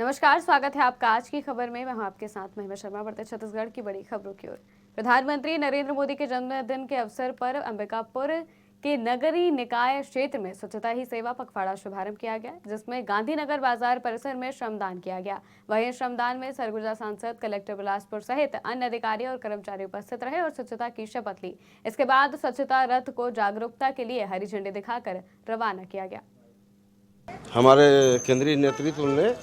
नमस्कार, स्वागत है आपका आज की खबर में। मैं हूं आपके साथ महिमा शर्मा। बढ़ते छत्तीसगढ़ की बड़ी खबरों की ओर। प्रधानमंत्री नरेंद्र मोदी के जन्मदिन के अवसर पर अंबिकापुर के नगरीय निकाय क्षेत्र में स्वच्छता ही सेवा पखवाड़ा शुभारंभ किया गया, जिसमें गांधीनगर बाजार परिसर में श्रमदान किया गया। वहीं श्रमदान में सरगुजा सांसद, कलेक्टर बिलासपुर सहित अन्य अधिकारी और कर्मचारी उपस्थित रहे और स्वच्छता की शपथ ली। इसके बाद स्वच्छता रथ को जागरूकता के लिए हरी झंडी दिखाकर रवाना किया गया। हमारे केंद्रीय नेतृत्व ने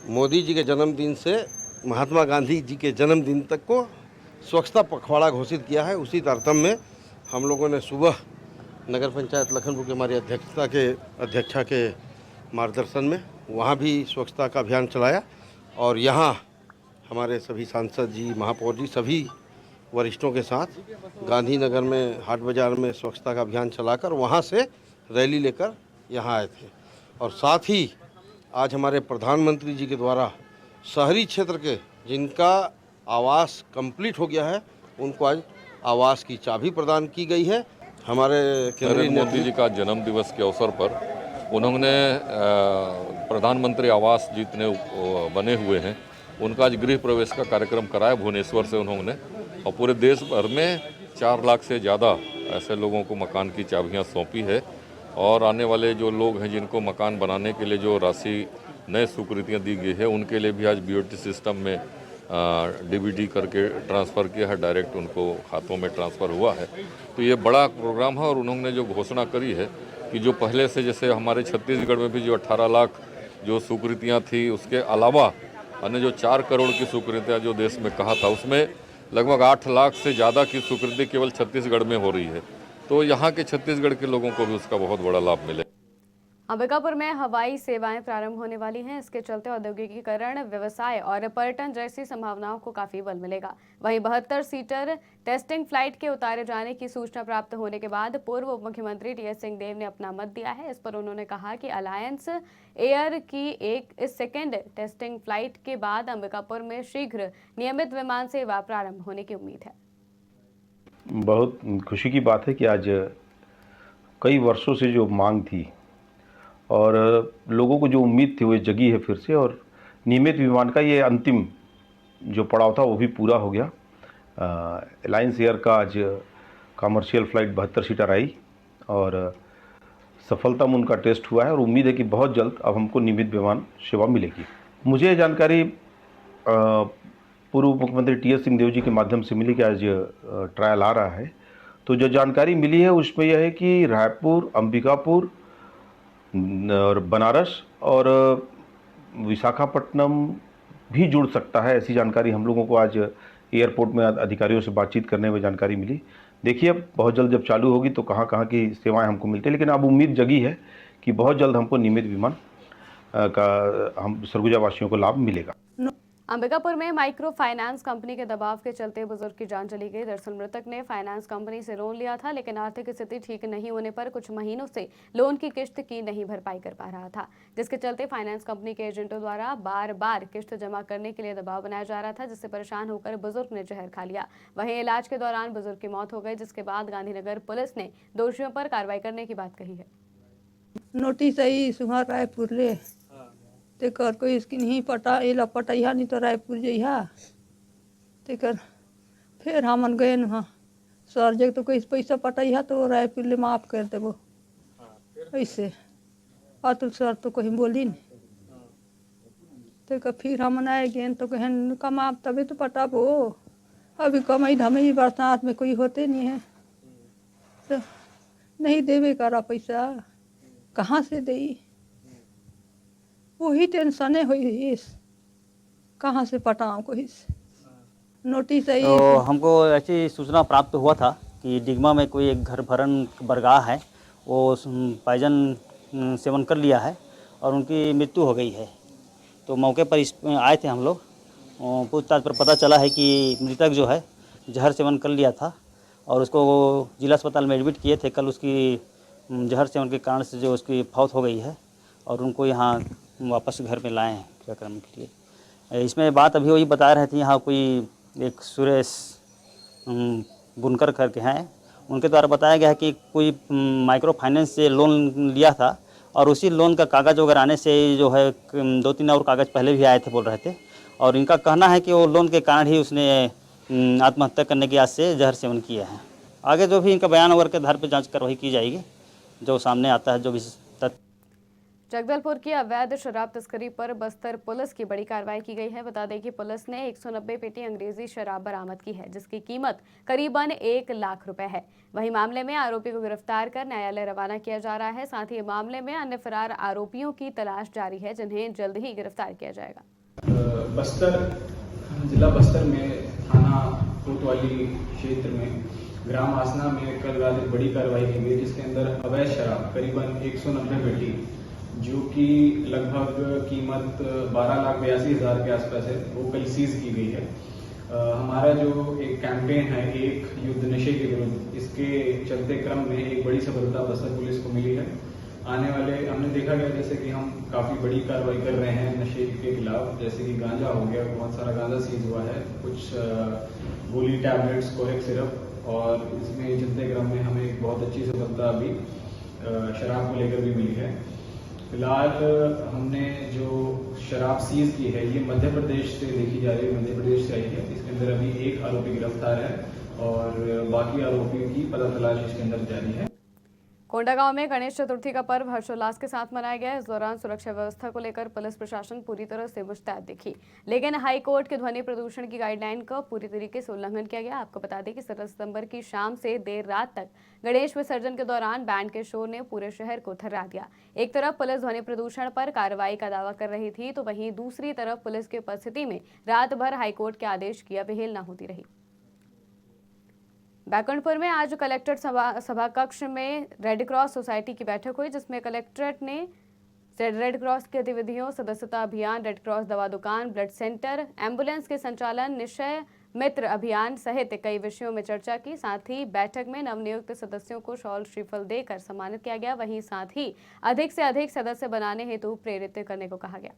मोदी जी के जन्मदिन से महात्मा गांधी जी के जन्मदिन तक को स्वच्छता पखवाड़ा घोषित किया है। उसी तारतम्य में हम लोगों ने सुबह नगर पंचायत लखनपुर के हमारी अध्यक्षा के मार्गदर्शन में वहाँ भी स्वच्छता का अभियान चलाया और यहाँ हमारे सभी सांसद जी, महापौर जी, सभी वरिष्ठों के साथ गांधीनगर में हाट बाज़ार में स्वच्छता का अभियान चलाकर वहाँ से रैली लेकर यहाँ आए थे। और साथ ही आज हमारे प्रधानमंत्री जी के द्वारा शहरी क्षेत्र के जिनका आवास कंप्लीट हो गया है, उनको आज आवास की चाबी प्रदान की गई है। हमारे नरेंद्र मोदी जी का जन्म दिवस के अवसर पर उन्होंने प्रधानमंत्री आवास जितने बने हुए हैं उनका आज गृह प्रवेश का कार्यक्रम कराया भुवनेश्वर से उन्होंने, और पूरे देश भर में 4 लाख से ज़्यादा ऐसे लोगों को मकान की चाबियां सौंपी है। और आने वाले जो लोग हैं जिनको मकान बनाने के लिए जो राशि नए स्वीकृतियाँ दी गई है, उनके लिए भी आज बीओटी सिस्टम में डीबीडी करके ट्रांसफ़र किया है, डायरेक्ट उनको खातों में ट्रांसफ़र हुआ है। तो ये बड़ा प्रोग्राम है और उन्होंने जो घोषणा करी है कि जो पहले से जैसे हमारे छत्तीसगढ़ में भी जो 18 लाख जो स्वीकृतियाँ थी, उसके अलावा अन्य जो 4 करोड़ की स्वीकृतियाँ जो देश में कहा था, उसमें लगभग 8 लाख से ज़्यादा की स्वीकृति केवल छत्तीसगढ़ में हो रही है। तो यहाँ के छत्तीसगढ़ के लोगों को भी उसका बहुत बड़ा लाभ मिले। अंबिकापुर में हवाई सेवाएं प्रारंभ होने वाली हैं। इसके चलते औद्योगिकीकरण, व्यवसाय और पर्यटन जैसी संभावनाओं को काफी बल मिलेगा। वहीं 72 सीटर टेस्टिंग फ्लाइट के उतारे जाने की सूचना प्राप्त होने के बाद पूर्व उप मुख्यमंत्री टीएस सिंहदेव ने अपना मत दिया है। इस पर उन्होंने कहा कि अलायंस एयर की इस सेकेंड टेस्टिंग फ्लाइट के बाद अंबिकापुर में शीघ्र नियमित विमान सेवा प्रारंभ होने की उम्मीद है। बहुत खुशी की बात है कि आज कई वर्षों से जो मांग थी और लोगों को जो उम्मीद थी वो जगी है फिर से, और नियमित विमान का ये अंतिम जो पड़ाव था वो भी पूरा हो गया। अलायंस एयर का आज कमर्शियल फ़्लाइट 72 सीटर आई और सफलता में उनका टेस्ट हुआ है और उम्मीद है कि बहुत जल्द अब हमको नियमित विमान सेवा मिलेगी। मुझे जानकारी पूर्व मुख्यमंत्री टीएस सिंहदेव जी के माध्यम से मिली कि आज ट्रायल आ रहा है। तो जो जानकारी मिली है उसमें यह है कि रायपुर, अंबिकापुर और बनारस और विशाखापट्टनम भी जुड़ सकता है, ऐसी जानकारी हम लोगों को आज एयरपोर्ट में अधिकारियों से बातचीत करने में जानकारी मिली। देखिए अब बहुत जल्द जब चालू होगी तो कहाँ कहाँ की सेवाएं हमको मिलती है, लेकिन अब उम्मीद जगी है कि बहुत जल्द हमको नियमित विमान का हम सरगुजा वासियों को लाभ मिलेगा। अंबिकापुर में माइक्रो फाइनेंस कंपनी के दबाव के चलते बुजुर्ग की जान चली गई। दरअसल मृतक ने फाइनेंस कंपनी से लोन लिया था, लेकिन आर्थिक स्थिति ठीक नहीं होने पर कुछ महीनों से लोन की किस्त की नहीं भरपाई कर पा रहा था, जिसके चलते फाइनेंस कंपनी के एजेंटों द्वारा बार बार किस्त जमा करने के लिए दबाव बनाया जा रहा था, जिससे परेशान होकर बुजुर्ग ने जहर खा लिया। वहीं इलाज के दौरान बुजुर्ग की मौत हो गई, जिसके बाद गांधीनगर पुलिस ने दोषियों पर कार्रवाई करने की बात कही है। नोटिस आई सुहा रायपुर ले तेकर कोई इसकी नहीं पटा एला पटैया नहीं तो रायपुर जइहा तेकर फिर हमन गए वहाँ सर जग तो कोई पैसा पटैया तो रायपुर ले माफ़ कर देबो ऐसे अतुल सर तो कहीं बोली नहीं। तेकर फिर हमन आए गए तो कहन कमाब तभी तो पटाबो, अभी कमाई धमाई बरसात में कोई होते नहीं है तो नहीं देवे करा पैसा कहाँ से दे, वही टेंशने हुई कहाँ से पटाऊँ कोई नोटिस आई। तो हमको ऐसी सूचना प्राप्त हुआ था कि डिगमा में कोई एक घर भरन बरगाह है, वो पॉइजन सेवन कर लिया है और उनकी मृत्यु हो गई है। तो मौके पर आए थे हम लोग, पूछताछ पर पता चला है कि मृतक जो है जहर सेवन कर लिया था और उसको जिला अस्पताल में एडमिट किए थे। कल उसकी जहर सेवन के कारण से जो उसकी फौत हो गई है और उनको यहाँ वापस घर में लाए हैं क्रियाक्रम के लिए। इसमें बात अभी वही बता रहे थे, यहाँ कोई एक सुरेश बुनकर करके हैं, उनके द्वारा बताया गया है कि कोई माइक्रो फाइनेंस से लोन लिया था और उसी लोन का कागज़ वगैरह आने से जो है 2-3 और कागज़ पहले भी आए थे बोल रहे थे, और इनका कहना है कि वो लोन के कारण ही उसने आत्महत्या करने की आस से जहर सेवन किया है। आगे जो भी इनका बयान वगैरह के आधार पर जांच कार्रवाई की जाएगी, जो सामने आता है जो भी तथ्य। जगदलपुर की अवैध शराब तस्करी पर बस्तर पुलिस की बड़ी कार्रवाई की गई है। बता दें कि पुलिस ने 190 पेटी अंग्रेजी शराब बरामद की है, जिसकी कीमत करीबन 1 लाख रुपए है। वहीं मामले में आरोपी को गिरफ्तार कर न्यायालय रवाना किया जा रहा है। साथ ही मामले में अन्य फरार आरोपियों की तलाश जारी है, जिन्हें जल्द ही गिरफ्तार किया जाएगा। जिला बस्तर में थाना कोतवाली क्षेत्र में ग्राम आसना में कल रात एक बड़ी कार्रवाई की गई, जिसके अंदर अवैध शराब करीबन 190 पेटी, जो कि लगभग कीमत 12,82,000 के आसपास है, वो कल सीज की गई है। हमारा जो एक कैंपेन है, एक युद्ध नशे के विरुद्ध, इसके चलते क्रम में एक बड़ी सफलता बस्तर पुलिस को मिली है। आने वाले हमने देखा गया जैसे कि हम काफ़ी बड़ी कार्रवाई कर रहे हैं नशे के खिलाफ, जैसे कि गांजा हो गया, बहुत सारा गांजा सीज हुआ है, कुछ गोली टैबलेट्स, कोरेक सिरप, और इसमें चलते क्रम में हमें एक बहुत अच्छी सफलता अभी शराब को लेकर भी मिली है। फिलहाल हमने जो शराब सीज की है ये मध्य प्रदेश से देखी जा रही है, मध्य प्रदेश से आई है। इसके अंदर अभी एक आरोपी गिरफ्तार है और बाकी आरोपियों की पता तलाश इसके अंदर जारी है। कोंडागांव में गणेश चतुर्थी का पर्व हर्षोल्लास के साथ मनाया गया। इस दौरान सुरक्षा व्यवस्था को लेकर पुलिस प्रशासन पूरी तरह से मुस्तैद दिखी, लेकिन हाई कोर्ट के ध्वनि प्रदूषण की गाइडलाइन का पूरी तरीके से उल्लंघन किया गया। आपको बता दें कि 17 सितंबर की शाम से देर रात तक गणेश विसर्जन के दौरान बैंड के शोर ने पूरे शहर को थर्रा दिया। एक तरफ पुलिस ध्वनि प्रदूषण पर कार्रवाई का दावा कर रही थी, तो वहीं दूसरी तरफ पुलिस की उपस्थिति में रात भर हाईकोर्ट के आदेश की अवहेलना होती रही। बैकुंठपुर में आज कलेक्ट्रेट सभा कक्ष में रेड क्रॉस सोसाइटी की बैठक हुई, जिसमें कलेक्ट्रेट ने रेड क्रॉस की गतिविधियों, सदस्यता अभियान, रेड क्रॉस दवा दुकान, ब्लड सेंटर, एम्बुलेंस के संचालन, निश्चय मित्र अभियान सहित कई विषयों में चर्चा की। साथ ही बैठक में नवनियुक्त सदस्यों को शॉल श्रीफल देकर सम्मानित किया गया। वहीं साथ ही अधिक से अधिक सदस्य बनाने हेतु प्रेरित करने को कहा गया।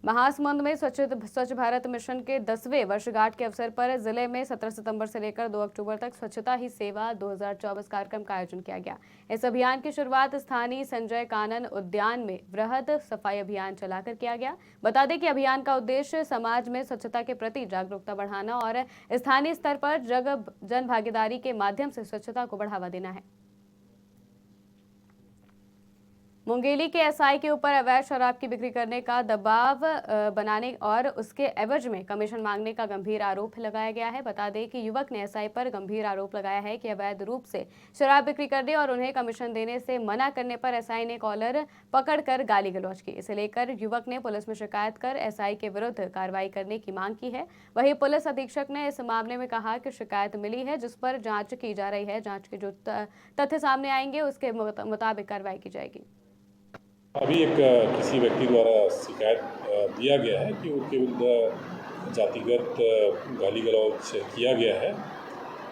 महासमुंद में स्वच्छ भारत मिशन के 10वें वर्षगांठ के अवसर पर जिले में 17 सितंबर से लेकर 2 अक्टूबर तक स्वच्छता ही सेवा 2024 कार्यक्रम का आयोजन किया गया। इस अभियान की शुरुआत स्थानीय संजय कानन उद्यान में वृहद सफाई अभियान चलाकर किया गया। बता दें कि अभियान का उद्देश्य समाज में स्वच्छता के प्रति जागरूकता बढ़ाना और स्थानीय स्तर पर जन भागीदारी के माध्यम से स्वच्छता को बढ़ावा देना है। मुंगेली के एसआई के ऊपर अवैध शराब की बिक्री करने का दबाव बनाने और उसके एवज में कमीशन मांगने का गंभीर आरोप लगाया गया है। बता दें कि युवक ने एसआई पर गंभीर आरोप लगाया है कि अवैध रूप से शराब बिक्री करने और उन्हें कमीशन देने से मना करने पर एसआई ने कॉलर पकड़कर गाली गलौज की। इसे लेकर युवक ने पुलिस में शिकायत कर एसआई के विरुद्ध कार्रवाई करने की मांग की है। वहीं पुलिस अधीक्षक ने इस मामले में कहा कि शिकायत मिली है, जिस पर जाँच की जा रही है। जाँच के जो तथ्य सामने आएंगे उसके मुताबिक कार्रवाई की जाएगी। अभी एक किसी व्यक्ति द्वारा शिकायत दिया गया है कि उनके विरुद्ध जातिगत गाली गलौज किया गया है।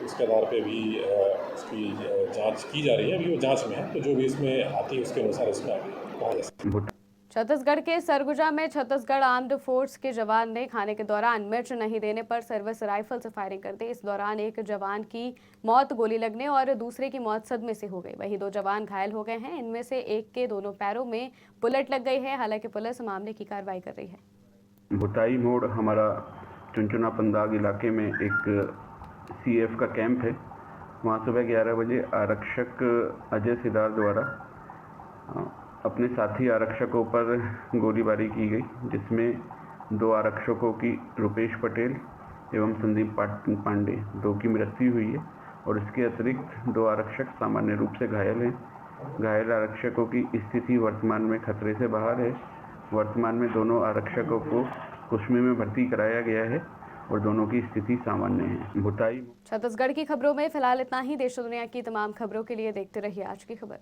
उसके आधार पे भी उसकी जांच की जा रही है। अभी वो जांच में है, तो जो भी इसमें आती है उसके अनुसार इसमें आगे कहा जा सकता है। छत्तीसगढ़ के सरगुजा में छत्तीसगढ़ आर्म्ड फोर्स के जवान ने खाने के दौरान मिर्च नहीं देने पर सर्विस राइफल से फायरिंग कर दी। इस दौरान एक जवान की मौत गोली लगने और दूसरे की मौत सदमे से हो गई। वहीं 2 जवान घायल हो गए हैं। इनमें से एक के दोनों पैरों में बुलेट लग गई है। हालांकि पुलिस मामले की कार्रवाई कर रही है। भुटाई मोड़ हमारा चुनचुना पंदाग इलाके में एक सीएफ का कैंप है। वहाँ सुबह 11 बजे आरक्षक अजय सिदार द्वारा अपने साथी आरक्षकों पर गोलीबारी की गई, जिसमें 2 आरक्षकों की रुपेश पटेल एवं संदीप पांडे 2 की मृत्यु हुई है और इसके अतिरिक्त 2 आरक्षक सामान्य रूप से घायल हैं। घायल आरक्षकों की स्थिति वर्तमान में खतरे से बाहर है। वर्तमान में दोनों आरक्षकों को कुश्मी में भर्ती कराया गया है और दोनों की स्थिति सामान्य है। भुटाई छत्तीसगढ़ की खबरों में फिलहाल इतना ही। देश और दुनिया की तमाम खबरों के लिए देखते रहिए आज की खबर।